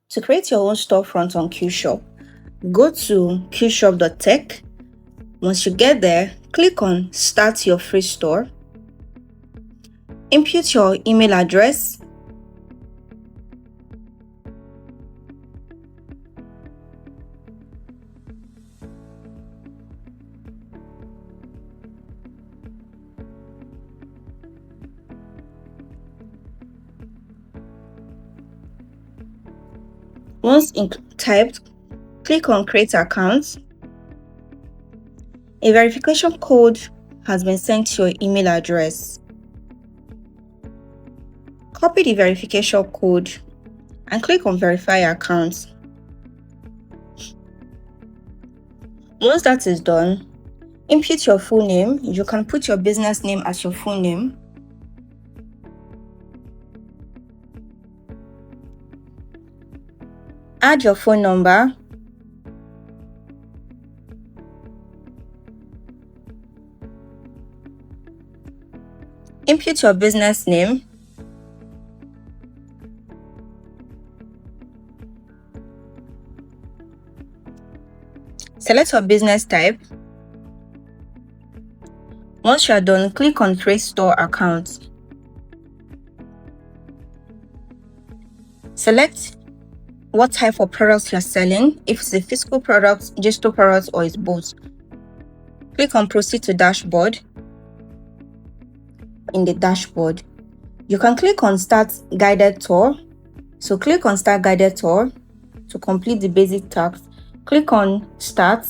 To create your own storefront on QShop, go to qshop.tech. Once you get there, click on Start Your Free Store. Input your email address. Once typed, click on Create Account. A verification code has been sent to your email address. Copy the verification code and click on Verify Account. Once that is done, input your full name. You can put your business name as your full name. Add your phone number. Input your business name. Select your business type. Once you are done, click on Create Store Account. Select what type of products you are selling, if it's a physical product, digital product, or it's both. Click on Proceed to Dashboard. In the dashboard, you can click on Start Guided Tour. So click on Start Guided Tour to complete the basic tasks. Click on Start.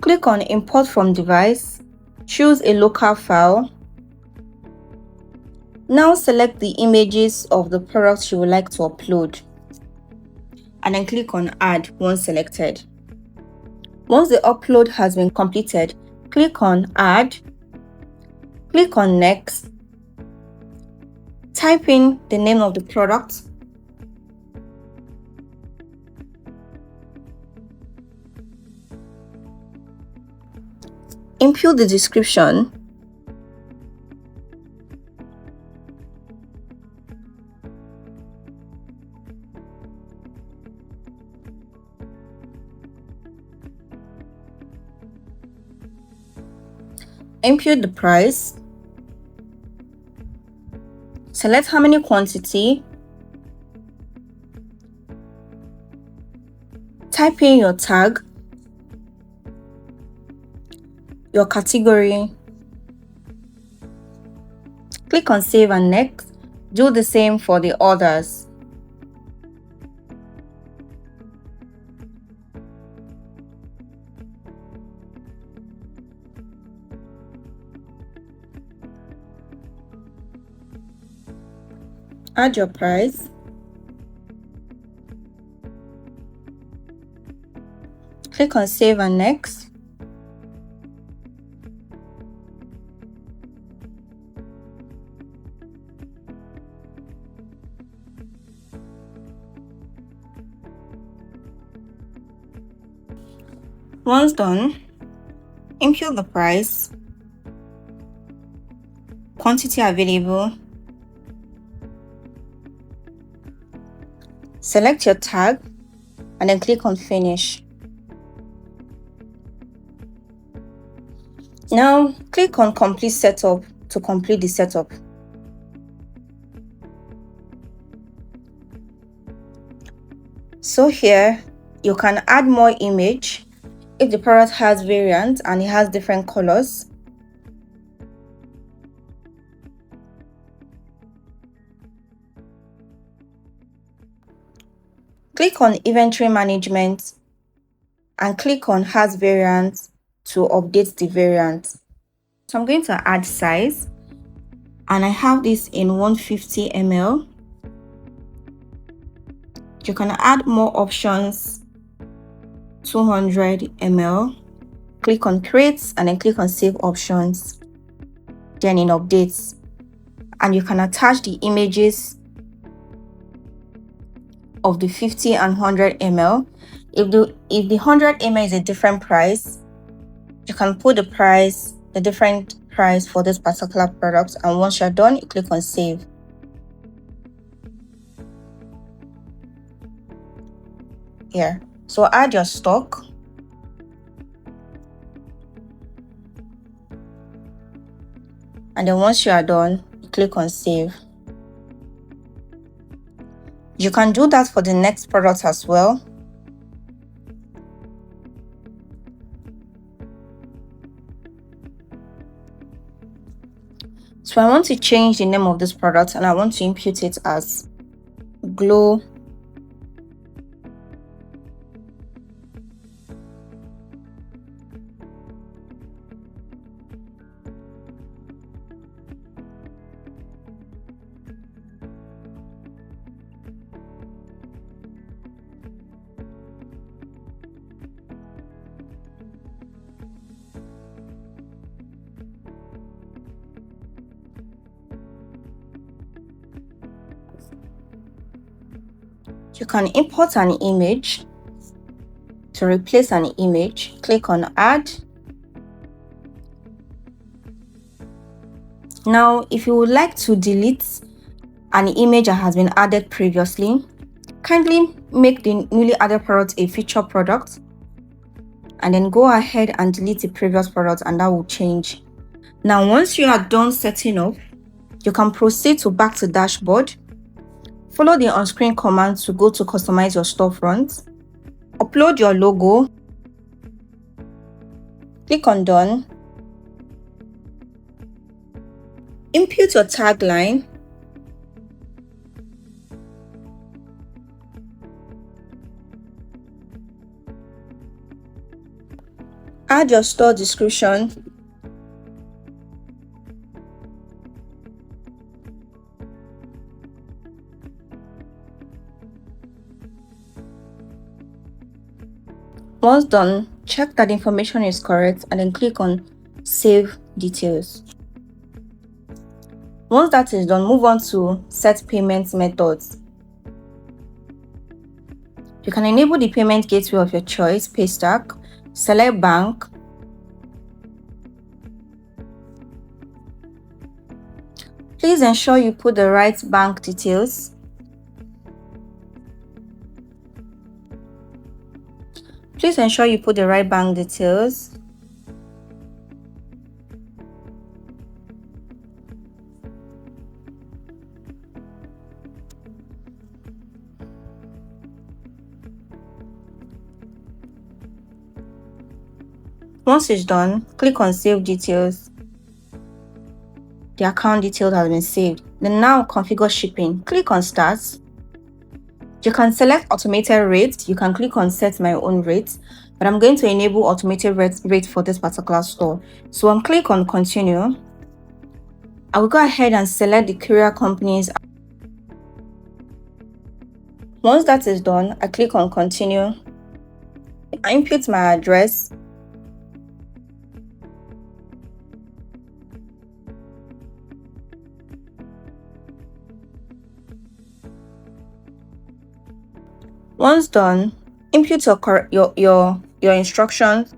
Click on Import from Device. Choose a local file. Now select the images of the products you would like to upload and then click on Add once selected. Once the upload has been completed, click on Add. Click on Next. Type in the name of the product. Input the description. Input the price. Select how many quantity. Type in your tag, your category. Click on Save and Next. Do the same for the others. Add your price. Click on Save and Next. Once done, input the price, quantity available, select your tag, and then click on Finish. Now, click on Complete Setup to complete the setup. So here, you can add more image if the product has variants and it has different colors. Click on Inventory Management and click on Has Variants to update the variant. So I'm going to add size, and I have this in 150 ml. You can add more options, 200 ml. Click on Create and then click on Save Options, then in Updates, and you can attach the images of the 50 and 100 ml. If the 100 ml is a different price, you can put the different price for this particular product, and once you're done, you click on Save. here. So add your stock. And then once you are done, click on save. You can do that for the next product as well. So I want to change the name of this product and I want to impute it as glow You can import an image. To replace an image, click on add. Now, if you would like to delete an image that has been added previously, kindly make the newly added product a feature product and then go ahead and delete the previous product, and that will change. Now, once you are done setting up, you can proceed to back to dashboard. Follow the on-screen command to go to customize your storefront. Upload your logo. Click on done. Input your tagline. Add your store description. Once done, check that the information is correct and then click on Save Details. Once that is done, move on to Set Payment Methods. You can enable the payment gateway of your choice, Paystack, select bank. Please ensure you put the right bank details. Please ensure you put the right bank details. Once it's done, click on Save Details. The account details have been saved. Then now configure shipping. Click on Start. You can select automated rates. You can click on Set My Own Rates, but I'm going to enable automated rate for this particular store. So I'll click on Continue. I will go ahead and select the courier companies. Once that is done, I click on Continue. I input my address. Once done, input your instructions.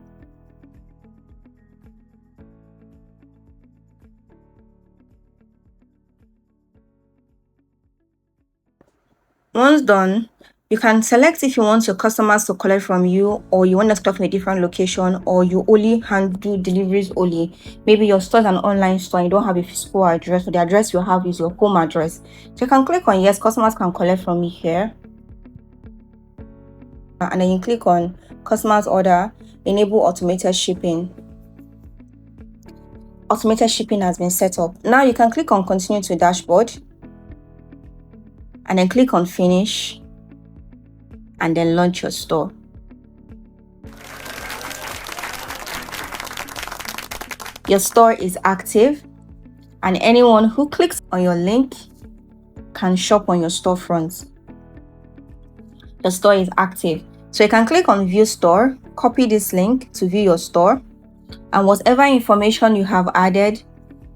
Once done, you can select if you want your customers to collect from you, or you want them to collect from a different location, or you only handle deliveries only. Maybe your store is an online store and you don't have a physical address, so the address you have is your home address. So you can click on yes, customers can collect from me here. And then you click on customers order, enable automated shipping. Automated shipping has been set up. Now you can click on continue to dashboard and then click on finish and then launch your store. Your store is active and anyone who clicks on your link can shop on your storefront. Your store is active. So you can click on view store, copy this link to view your store, and whatever information you have added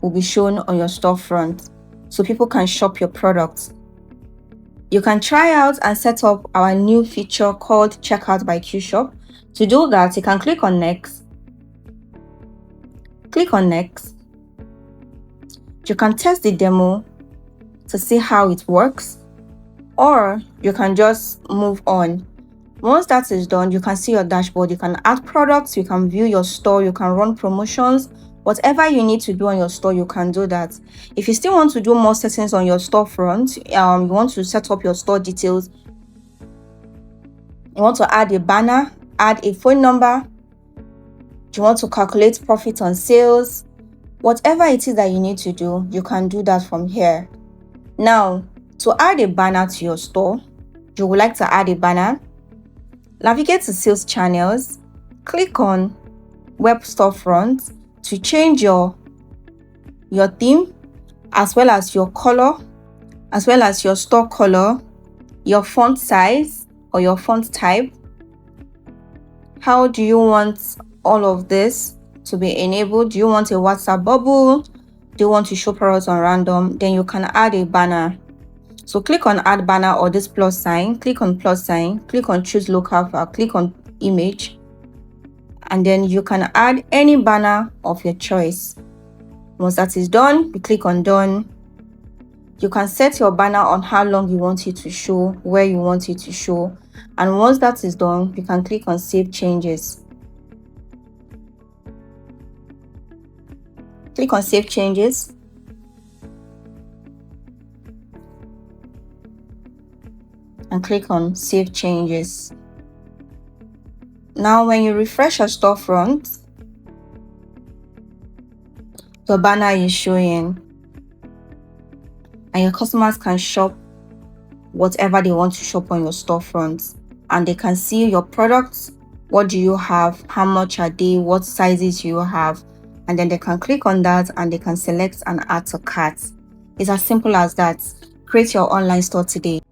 will be shown on your storefront so people can shop your products. You can try out and set up our new feature called Checkout by QShop. To do that, you can click on next. Click on next. You can test the demo to see how it works, or you can just move on. Once that is done, you can see your dashboard. You can add products, you can view your store, you can run promotions. Whatever you need to do on your store, you can do that. If you still want to do more settings on your storefront, you want to set up your store details, you want to add a banner, add a phone number, you want to calculate profit on sales, whatever it is that you need to do, you can do that from here. Now, to add a banner to your store, you would like to add a banner, navigate to sales channels, click on web storefront to change your theme, as well as your color, as well as your store color, your font size or your font type. How do you want all of this to be enabled? Do you want a WhatsApp bubble? Do you want to show products on random? Then you can add a banner. So click on add banner or this plus sign, click on plus sign, click on choose local file, click on image, and then you can add any banner of your choice. Once that is done, you click on done. You can set your banner on how long you want it to show, where you want it to show, and once that is done, you can click on save changes. Click on save changes. And click on save changes. Now when you refresh your storefront, your banner is showing and your customers can shop whatever they want to shop on your storefront, and they can see your products. What do you have? How much are they? What sizes you have? And then they can click on that and they can select and add to cart. It's as simple as that. Create your online store today.